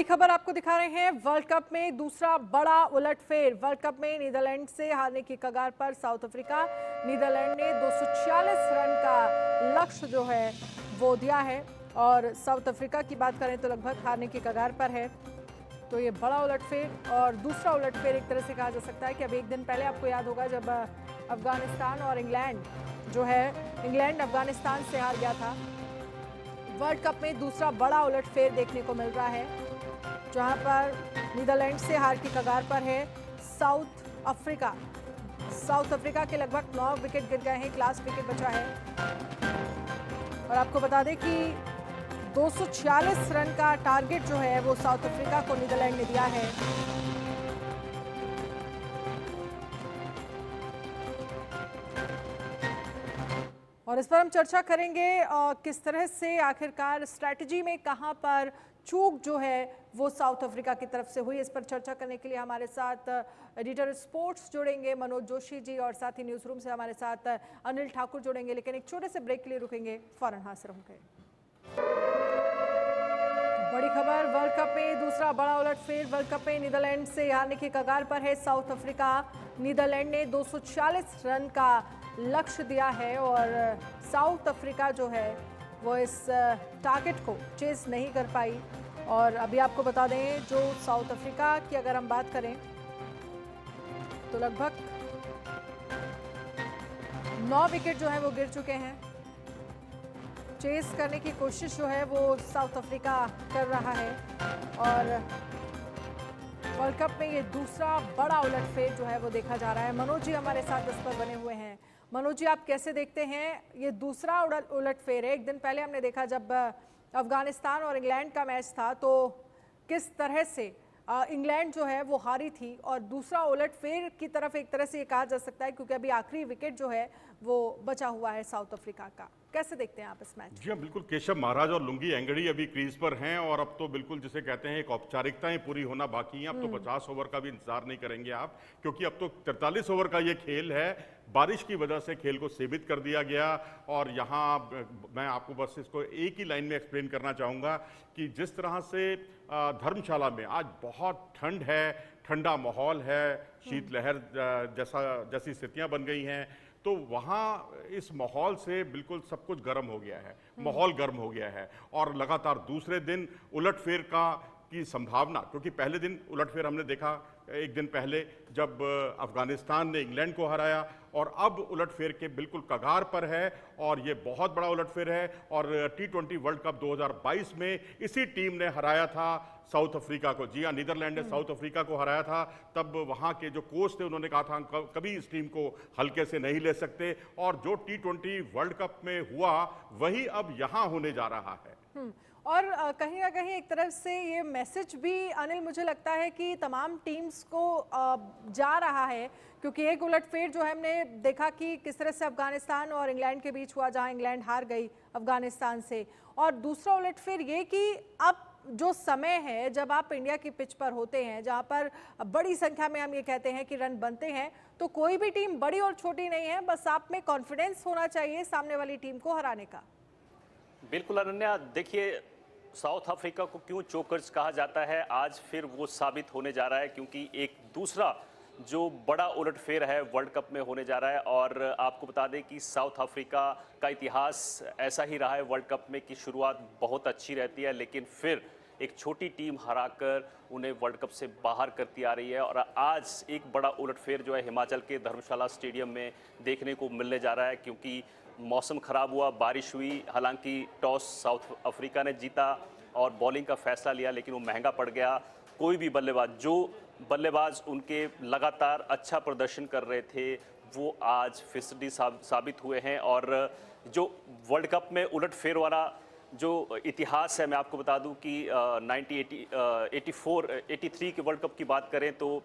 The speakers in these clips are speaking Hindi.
खबर आपको दिखा रहे हैं। वर्ल्ड कप में दूसरा बड़ा उलटफेर। वर्ल्ड कप में नीदरलैंड से हारने की कगार पर साउथ अफ्रीका। नीदरलैंड ने 246 रन का लक्ष्य जो है वो दिया है और साउथ अफ्रीका की बात करें तो लगभग हारने की कगार पर है। तो ये बड़ा उलटफेर और दूसरा उलटफेर एक तरह से कहा जा सकता है कि अब एक दिन पहले आपको याद होगा जब अफगानिस्तान और इंग्लैंड जो है, इंग्लैंड अफगानिस्तान से हार गया था। वर्ल्ड कप में दूसरा बड़ा उलटफेर देखने को मिल रहा है, जहां पर नीदरलैंड से हार की कगार पर है साउथ अफ्रीका। साउथ अफ्रीका के लगभग 9 विकेट गिर गए हैं, एक लास्ट विकेट बचा है। और आपको बता दें कि 246 रन का टारगेट जो है वो साउथ अफ्रीका को नीदरलैंड ने दिया है। और इस पर हम चर्चा करेंगे किस तरह से आखिरकार स्ट्रैटेजी में कहां पर चूक जो है वो साउथ अफ्रीका की तरफ से हुई। इस पर चर्चा करने के लिए हमारे साथ एडिटर स्पोर्ट्स जुड़ेंगे मनोज जोशी जी, और साथ ही न्यूज रूम से हमारे साथ अनिल ठाकुर जुड़ेंगे। लेकिन एक छोटे से ब्रेक के लिए रुकेंगे, फौरन हाजिर होंगे। बड़ी खबर, वर्ल्ड कप में दूसरा बड़ा उलटफेर। वर्ल्ड कप में नीदरलैंड से हारने की कगार पर है साउथ अफ्रीका। नीदरलैंड ने 246 रन का लक्ष्य दिया है और साउथ अफ्रीका जो है वो इस टारगेट को चेस नहीं कर पाई। और अभी आपको बता दें, जो साउथ अफ्रीका की अगर हम बात करें तो लगभग 9 विकेट जो है वो गिर चुके हैं। चेस करने की कोशिश जो है वो साउथ अफ्रीका कर रहा है और वर्ल्ड कप में ये दूसरा बड़ा उलटफेर जो है वो देखा जा रहा है। मनोज जी हमारे साथ इस पर बने हुए हैं। मनोज जी, आप कैसे देखते हैं ये दूसरा उलटफेर है? एक दिन पहले हमने देखा जब अफगानिस्तान और इंग्लैंड का मैच था तो किस तरह से इंग्लैंड जो है वो हारी थी, और दूसरा उलटफेर की तरफ एक तरह से ये कहा जा सकता है क्योंकि अभी आखिरी विकेट जो है वो बचा हुआ है साउथ अफ्रीका का। कैसे देखते हैं आप इस मैच? जी हाँ, बिल्कुल। केशव महाराज और लुंगी एंगड़ी अभी क्रीज पर हैं और अब तो बिल्कुल जिसे कहते हैं एक औपचारिकताएं पूरी होना बाकी हैं। अब तो 50 ओवर का भी इंतजार नहीं करेंगे आप, क्योंकि अब तो 43 ओवर का ये खेल है। बारिश की वजह से खेल को सीमित कर दिया गया। और यहाँ मैं आपको बस इसको एक ही लाइन में एक्सप्लेन करना चाहूँगा कि जिस तरह से धर्मशाला में आज बहुत ठंड है, ठंडा माहौल है, शीतलहर जैसी स्थितियाँ बन गई हैं, तो वहाँ इस माहौल से बिल्कुल सब कुछ गर्म हो गया है, माहौल गर्म हो गया है। और लगातार दूसरे दिन उलटफेर की संभावना, क्योंकि पहले दिन उलटफेर हमने देखा एक दिन पहले जब अफगानिस्तान ने इंग्लैंड को हराया, और अब उलटफेर के बिल्कुल कगार पर है और ये बहुत बड़ा उलटफेर है। और T20 वर्ल्ड कप 2022 में इसी टीम ने हराया था साउथ अफ्रीका को। जी हाँ, नीदरलैंड ने साउथ अफ्रीका को हराया था। तब वहाँ के जो कोच थे उन्होंने कहा था कभी इस टीम को हल्के से नहीं ले सकते, और जो T20 वर्ल्ड कप में हुआ वही अब यहाँ होने जा रहा है। और कहीं ना कहीं एक तरफ से ये मैसेज भी अनिल मुझे लगता है कि तमाम टीम्स को जा रहा है, क्योंकि एक उलटफेर जो है हमने देखा कि किस तरह से अफगानिस्तान और इंग्लैंड के बीच हुआ, जहां इंग्लैंड हार गई अफगानिस्तान से, और दूसरा उलटफेर ये कि अब जो समय है जब आप इंडिया की पिच पर होते हैं जहां पर बड़ी संख्या में हम ये कहते हैं कि रन बनते हैं, तो कोई भी टीम बड़ी और छोटी नहीं है, बस आप में कॉन्फिडेंस होना चाहिए सामने वाली टीम को हराने का। बिल्कुल अनन्या, देखिए साउथ अफ्रीका को क्यों चोकर्स कहा जाता है, आज फिर वो साबित होने जा रहा है, क्योंकि एक दूसरा जो बड़ा उलटफेर है वर्ल्ड कप में होने जा रहा है। और आपको बता दें कि साउथ अफ्रीका का इतिहास ऐसा ही रहा है वर्ल्ड कप में कि शुरुआत बहुत अच्छी रहती है, लेकिन फिर एक छोटी टीम हराकर उन्हें वर्ल्ड कप से बाहर करती आ रही है। और आज एक बड़ा उलटफेर जो है हिमाचल के धर्मशाला स्टेडियम में देखने को मिलने जा रहा है, क्योंकि मौसम ख़राब हुआ, बारिश हुई। हालांकि टॉस साउथ अफ्रीका ने जीता और बॉलिंग का फैसला लिया, लेकिन वो महंगा पड़ गया। कोई भी बल्लेबाज उनके लगातार अच्छा प्रदर्शन कर रहे थे वो आज फिसडी साबित हुए हैं। और जो वर्ल्ड कप में उलटफेर वाला जो इतिहास है, मैं आपको बता दूं कि 1983 के वर्ल्ड कप की बात करें तो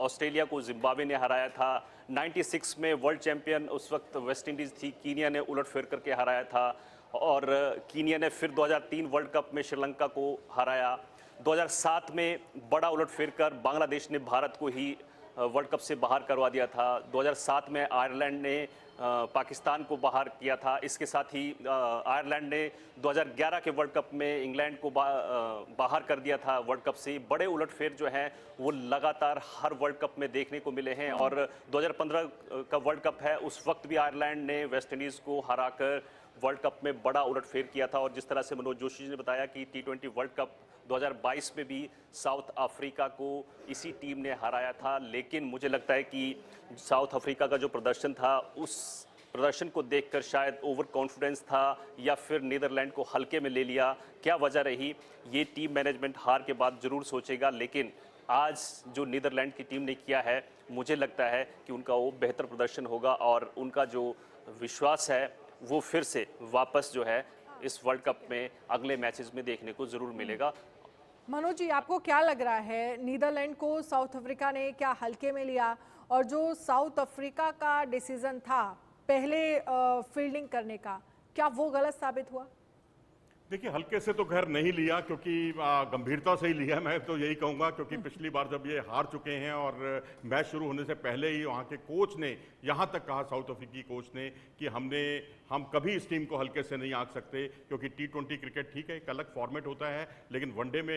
ऑस्ट्रेलिया को जिम्बाब्वे ने हराया था। 96 में वर्ल्ड चैंपियन उस वक्त वेस्ट इंडीज़ थी, कीनिया ने उलटफेर करके हराया था। और कीनिया ने फिर 2003 वर्ल्ड कप में श्रीलंका को हराया। 2007 में बड़ा उलटफेर कर बांग्लादेश ने भारत को ही वर्ल्ड कप से बाहर करवा दिया था। 2007 में आयरलैंड ने पाकिस्तान को बाहर किया था। इसके साथ ही आयरलैंड ने 2011 के वर्ल्ड कप में इंग्लैंड को बाहर कर दिया था वर्ल्ड कप से। बड़े उलटफेर जो हैं वो लगातार हर वर्ल्ड कप में देखने को मिले हैं। और 2015 का वर्ल्ड कप है, उस वक्त भी आयरलैंड ने वेस्ट इंडीज़ को हराकर वर्ल्ड कप में बड़ा उलटफेर किया था। और जिस तरह से मनोज जोशी जी ने बताया कि T20 वर्ल्ड कप 2022 में भी साउथ अफ्रीका को इसी टीम ने हराया था। लेकिन मुझे लगता है कि साउथ अफ्रीका का जो प्रदर्शन था, उस प्रदर्शन को देखकर शायद ओवर कॉन्फिडेंस था या फिर नीदरलैंड को हल्के में ले लिया, क्या वजह रही, ये टीम मैनेजमेंट हार के बाद ज़रूर सोचेगा। लेकिन आज जो नीदरलैंड की टीम ने किया है, मुझे लगता है कि उनका वो बेहतर प्रदर्शन होगा और उनका जो विश्वास है वो फिर से वापस जो है इस वर्ल्ड कप में अगले मैचेस में देखने को ज़रूर मिलेगा। मनोज जी, आपको क्या लग रहा है, नीदरलैंड को साउथ अफ्रीका ने क्या हल्के में लिया, और जो साउथ अफ्रीका का डिसीजन था पहले फील्डिंग करने का, क्या वो गलत साबित हुआ? देखिए, हल्के से तो खैर नहीं लिया, क्योंकि गंभीरता से ही लिया, मैं तो यही कहूँगा। क्योंकि पिछली बार जब ये हार चुके हैं और मैच शुरू होने से पहले ही वहाँ के कोच ने यहाँ तक कहा, साउथ अफ्रीकी कोच ने, कि हम कभी इस टीम को हल्के से नहीं आंक सकते। क्योंकि T20 क्रिकेट ठीक है, एक अलग फॉर्मेट होता है, लेकिन वनडे में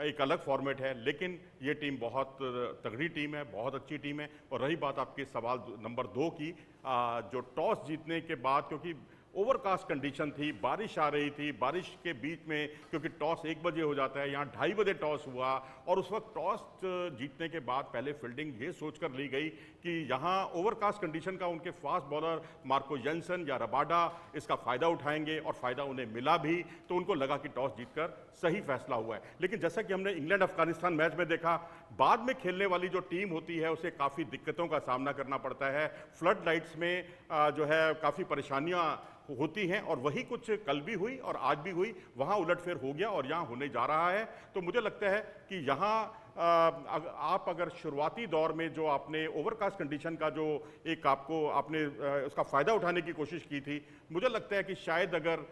एक अलग फॉर्मेट है। लेकिन ये टीम बहुत तगड़ी टीम है, बहुत अच्छी टीम है। और रही बात आपके सवाल नंबर 2 की, जो टॉस जीतने के बाद, क्योंकि ओवरकास्ट कंडीशन थी, बारिश आ रही थी, बारिश के बीच में, क्योंकि टॉस 1 बजे हो जाता है, यहाँ 2:30 बजे टॉस हुआ। और उस वक्त टॉस जीतने के बाद पहले फील्डिंग ये सोचकर ली गई कि यहाँ ओवरकास्ट कंडीशन का उनके फास्ट बॉलर मार्को जेंसन या रबाडा इसका फ़ायदा उठाएंगे, और फ़ायदा उन्हें मिला भी। तो उनको लगा कि टॉस जीतकर सही फैसला हुआ है। लेकिन जैसा कि हमने इंग्लैंड अफगानिस्तान मैच में देखा, बाद में खेलने वाली जो टीम होती है उसे काफ़ी दिक्कतों का सामना करना पड़ता है। फ्लड लाइट्स में जो है काफ़ी परेशानियाँ होती हैं, और वही कुछ कल भी हुई और आज भी हुई। वहाँ उलटफेर हो गया और यहाँ होने जा रहा है। तो मुझे लगता है कि यहाँ आप अगर शुरुआती दौर में जो आपने ओवरकास्ट कंडीशन का जो एक आपने उसका फ़ायदा उठाने की कोशिश की थी, मुझे लगता है कि शायद अगर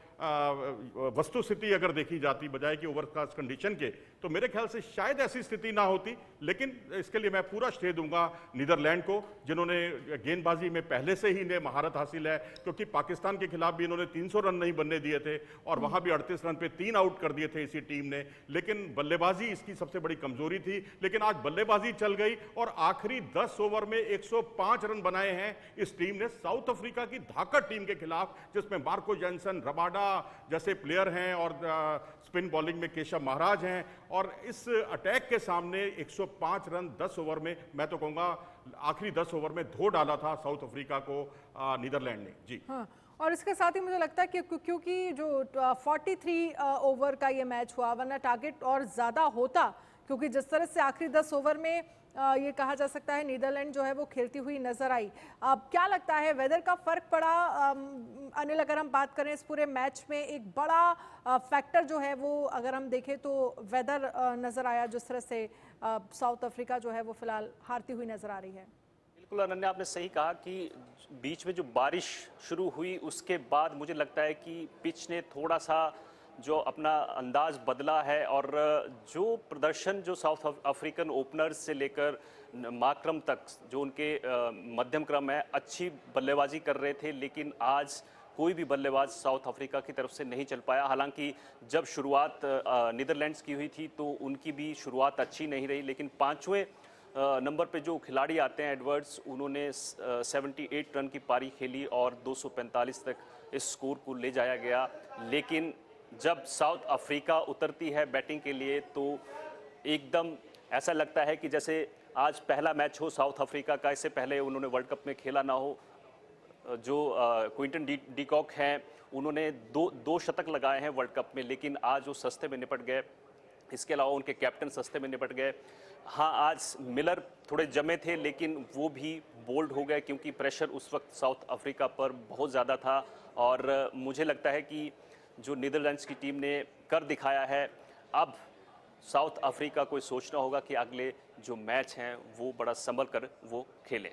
वस्तुस्थिति अगर देखी जाती बजाय कि ओवरकास्ट कंडीशन के, तो मेरे ख्याल से शायद ऐसी स्थिति ना होती। लेकिन इसके लिए मैं पूरा श्रेय दूंगा नीदरलैंड को, जिन्होंने गेंदबाजी में पहले से ही इन्हें महारत हासिल है। क्योंकि पाकिस्तान के खिलाफ भी इन्होंने 300 रन नहीं बनने दिए थे, और वहाँ भी 38 रन पे 3 आउट कर दिए थे इसी टीम ने। लेकिन बल्लेबाजी इसकी सबसे बड़ी कमजोरी थी। लेकिन आज बल्लेबाजी चल गई, और आखिरी 10 ओवर में 105 रन बनाए हैं इस टीम ने, साउथ अफ्रीका की धाकड़ टीम के खिलाफ, जिसमें मार्को जेंसन, रबाडा जैसे प्लेयर हैं, और स्पिन बॉलिंग में केशव महाराज हैं। और इस अटैक के सामने 105 रन 10 ओवर में, मैं तो कहूँगा आखिरी 10 ओवर में धो डाला था साउथ अफ्रीका को नीदरलैंड ने। जी हाँ, और इसके साथ ही मुझे लगता है कि क्योंकि जो 43 ओवर का ये मैच हुआ, वरना टारगेट और ज़्यादा होता, क्योंकि जिस तरह से आखिरी 10 ओवर में ये कहा जा सकता है नीदरलैंड जो है वो खेलती हुई नजर आई। अब क्या लगता है, वेदर का फर्क पड़ा? अनिल, अगर हम बात करें इस पूरे मैच में, एक बड़ा फैक्टर जो है वो अगर हम देखें तो वेदर नजर आया, जिस तरह से साउथ अफ्रीका जो है वो फिलहाल हारती हुई नजर आ रही है। बिल्कुल अनन्या, आपने सही कहा कि बीच में जो बारिश शुरू हुई उसके बाद मुझे लगता है कि पिच ने थोड़ा सा जो अपना अंदाज बदला है, और जो प्रदर्शन जो साउथ अफ्रीकन ओपनर्स से लेकर माक्रम तक जो उनके मध्यम क्रम है, अच्छी बल्लेबाजी कर रहे थे। लेकिन आज कोई भी बल्लेबाज साउथ अफ्रीका की तरफ से नहीं चल पाया। हालांकि जब शुरुआत नीदरलैंड्स की हुई थी तो उनकी भी शुरुआत अच्छी नहीं रही। लेकिन 5वें नंबर पे जो खिलाड़ी आते हैं एडवर्ड्स, उन्होंने 78 रन की पारी खेली और 245 तक इस स्कोर को ले जाया गया। लेकिन जब साउथ अफ्रीका उतरती है बैटिंग के लिए तो एकदम ऐसा लगता है कि जैसे आज पहला मैच हो साउथ अफ्रीका का, इससे पहले उन्होंने वर्ल्ड कप में खेला ना हो। जो क्विंटन डीकॉक हैं, उन्होंने दो शतक लगाए हैं वर्ल्ड कप में, लेकिन आज वो सस्ते में निपट गए। इसके अलावा उनके कैप्टन सस्ते में निपट गए। हाँ, आज मिलर थोड़े जमे थे, लेकिन वो भी बोल्ड हो गए क्योंकि प्रेशर उस वक्त साउथ अफ्रीका पर बहुत ज़्यादा था। और मुझे लगता है कि जो नीदरलैंड्स की टीम ने कर दिखाया है, अब साउथ अफ्रीका को सोचना होगा कि अगले जो मैच हैं वो बड़ा संभल कर वो खेलें।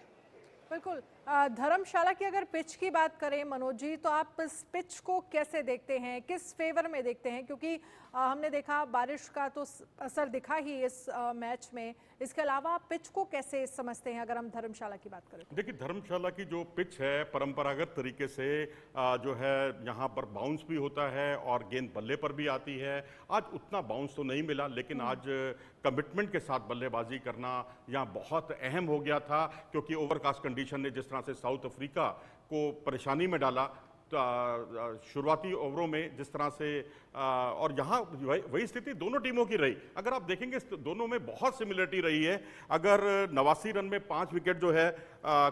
बिल्कुल। धर्मशाला की अगर पिच की बात करें मनोज जी, तो आप इस पिच को कैसे देखते हैं, किस फेवर में देखते हैं? क्योंकि हमने देखा बारिश का तो असर दिखा ही इस मैच में, इसके अलावा आप पिच को कैसे समझते हैं अगर हम धर्मशाला की बात करें? देखिए, धर्मशाला की जो पिच है परंपरागत तरीके से जो है यहाँ पर बाउंस भी होता है और गेंद बल्ले पर भी आती है। आज उतना बाउंस तो नहीं मिला, लेकिन आज कमिटमेंट के साथ बल्लेबाजी करना यहाँ बहुत अहम हो गया था, क्योंकि ओवरकास्ट कंडीशन ने जिस तरह से साउथ अफ्रीका को परेशानी में डाला शुरुआती ओवरों में, जिस तरह से और यहाँ वही स्थिति दोनों टीमों की रही। अगर आप देखेंगे दोनों में बहुत सिमिलरिटी रही है। अगर 89 रन में 5 विकेट जो है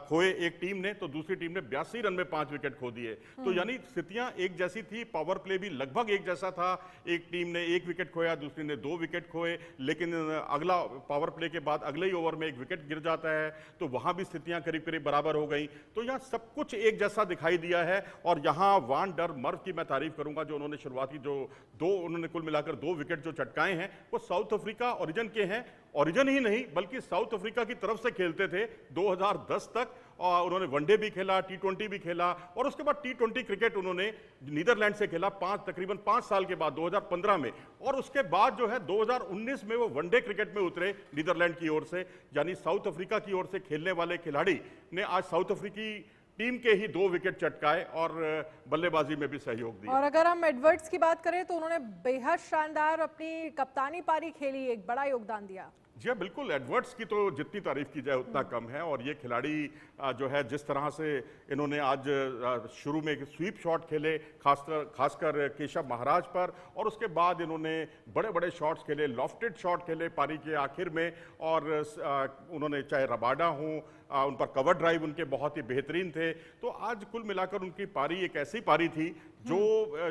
खोए एक टीम ने, तो दूसरी टीम ने 82 रन में 5 विकेट खो दिए। तो यानी स्थितियां एक जैसी थी, पावर प्ले भी लगभग एक जैसा था। एक टीम ने 1 विकेट खोया, दूसरी ने 2 विकेट खोए, लेकिन अगला पावर प्ले के बाद अगले ही ओवर में 1 विकेट गिर जाता है, तो वहां भी स्थितियां करीब करीब बराबर हो गई। तो यहाँ सब कुछ एक जैसा दिखाई दिया है। और यहाँ वान डर मर्व की मैं तारीफ करूंगा, जो उन्होंने शुरुआती जो उन्होंने कुल मिलाकर 2 विकेट जो चटकाए हैं, वो साउथ अफ्रीका ओरिजिन के हैं। ओरिजिन ही नहीं बल्कि साउथ अफ्रीका की तरफ से खेलते थे 2010 तक, और उन्होंने वनडे भी खेला, T20 भी खेला, और उसके बाद T20 क्रिकेट उन्होंने नीदरलैंड से खेला तकरीबन 5 साल के बाद 2015 में, और उसके बाद जो है 2019 में वो वनडे क्रिकेट में उतरे नीदरलैंड की ओर से। यानी साउथ अफ्रीका की ओर से खेलने वाले खिलाड़ी ने आज साउथ अफ्रीकी टीम के ही 2 विकेट चटकाए और बल्लेबाजी में भी सहयोग दिया। और अगर हम एडवर्ड्स की बात करें तो उन्होंने बेहद शानदार अपनी कप्तानी पारी खेली, एक बड़ा योगदान दिया। जी हाँ, बिल्कुल। एडवर्ड्स की तो जितनी तारीफ की जाए उतना कम है। और ये खिलाड़ी जो है जिस तरह से इन्होंने आज शुरू में स्वीप शॉट खेले, खासकर केशव महाराज पर, और उसके बाद इन्होंने बड़े बड़े शॉट्स खेले, लॉफ्टेड शॉट खेले पारी के आखिर में। और उन्होंने चाहे रबाडा हो, उन पर कवर ड्राइव उनके बहुत ही बेहतरीन थे। तो आज कुल मिलाकर उनकी पारी एक ऐसी पारी थी जो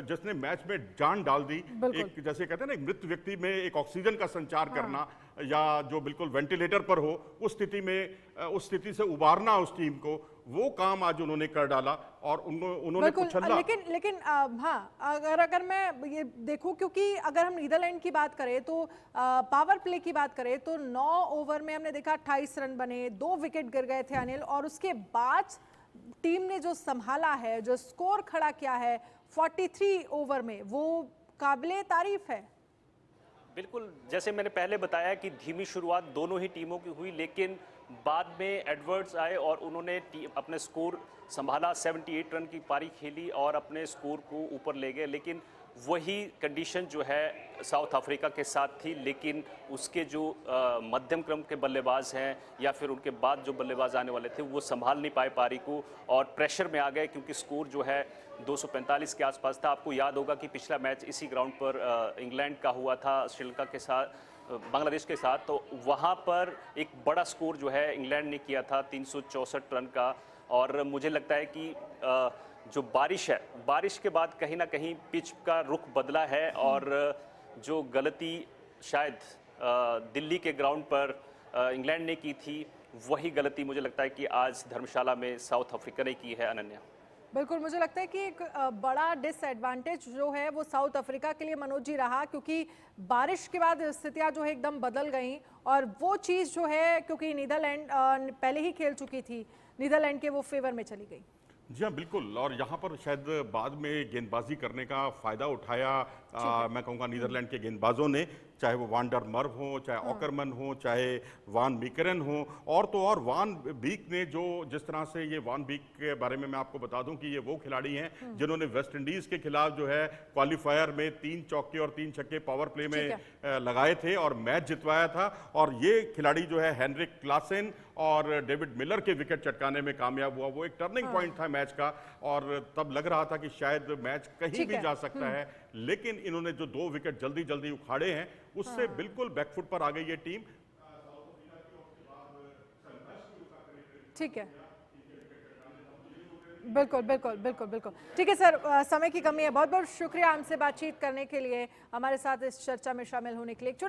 जिसने मैच में जान डाल दी। एक जैसे कहते हैं ना, एक मृत व्यक्ति में एक ऑक्सीजन का संचार करना, या जो बिल्कुल वेंटिलेटर पर हो, उस स्थिति में उस स्थिति से उबारना उस टीम को, वो काम आज उन्होंने कर डाला। और उन्होंने कुचला। लेकिन हाँ, अगर मैं ये देखूं, क्योंकि अगर हम नीदरलैंड की बात करें तो पावर प्ले की बात करें तो 9 ओवर में हमने देखा 28 रन बने, 2 विकेट गिर गए थे अनिल, और उसके बाद टीम ने जो संभाला है, जो स्कोर खड़ा किया है 43 ओवर में, वो काबिले तारीफ है। बिल्कुल, जैसे मैंने पहले बताया कि धीमी शुरुआत दोनों ही टीमों की हुई, लेकिन बाद में एडवर्ड्स आए और उन्होंने अपने स्कोर संभाला, 78 रन की पारी खेली और अपने स्कोर को ऊपर ले गए। लेकिन वही कंडीशन जो है साउथ अफ्रीका के साथ थी, लेकिन उसके जो मध्यम क्रम के बल्लेबाज हैं या फिर उनके बाद जो बल्लेबाज आने वाले थे, वो संभाल नहीं पाए पारी को और प्रेशर में आ गए, क्योंकि स्कोर जो है 245 के आसपास था। आपको याद होगा कि पिछला मैच इसी ग्राउंड पर इंग्लैंड का हुआ था श्रीलंका के साथ, बांग्लादेश के साथ, तो वहाँ पर एक बड़ा स्कोर जो है इंग्लैंड ने किया था 364 रन का। और मुझे लगता है कि जो बारिश है, बारिश के बाद कहीं ना कहीं पिच का रुख बदला है, और जो गलती शायद दिल्ली के ग्राउंड पर इंग्लैंड ने की थी, वही गलती मुझे लगता है कि आज धर्मशाला में साउथ अफ्रीका ने की है। अनन्या, बिल्कुल, मुझे लगता है कि एक बड़ा डिसएडवांटेज जो है वो साउथ अफ्रीका के लिए मनोज जी रहा, क्योंकि बारिश के बाद स्थितियां जो है एकदम बदल गई, और वो चीज़ जो है, क्योंकि नीदरलैंड पहले ही खेल चुकी थी, नीदरलैंड के वो फेवर में चली गई। जी हाँ, बिल्कुल। और यहाँ पर शायद बाद में गेंदबाजी करने का फ़ायदा उठाया मैं कहूँगा नीदरलैंड के गेंदबाजों ने, चाहे वो वान डर मर्व हो, चाहे ऑकरमन हो, चाहे वान बीकरन हो, और तो और वान बीक ने जो जिस तरह से, ये वान बीक के बारे में मैं आपको बता दूं कि ये वो खिलाड़ी हैं जिन्होंने वेस्ट इंडीज़ के खिलाफ जो है क्वालिफायर में 3 चौके और 3 छक्के पावर प्ले में लगाए थे और मैच जितवाया था। और ये खिलाड़ी जो है हेनरिक क्लासेन और डेविड मिलर के विकेट चटकाने में कामयाब हुआ। वो एक टर्निंग पॉइंट था मैच का, और तब लग रहा था कि शायद मैच कहीं भी जा सकता है, लेकिन इन्होंने जो 2 विकेट जल्दी जल्दी उखाड़े हैं, उससे बिल्कुल बैकफुट पर आ गई ये टीम। ठीक है, बिल्कुल बिल्कुल बिल्कुल बिल्कुल ठीक है सर, समय की कमी है। बहुत बहुत शुक्रिया हमसे बातचीत करने के लिए, हमारे साथ इस चर्चा में शामिल होने के लिए।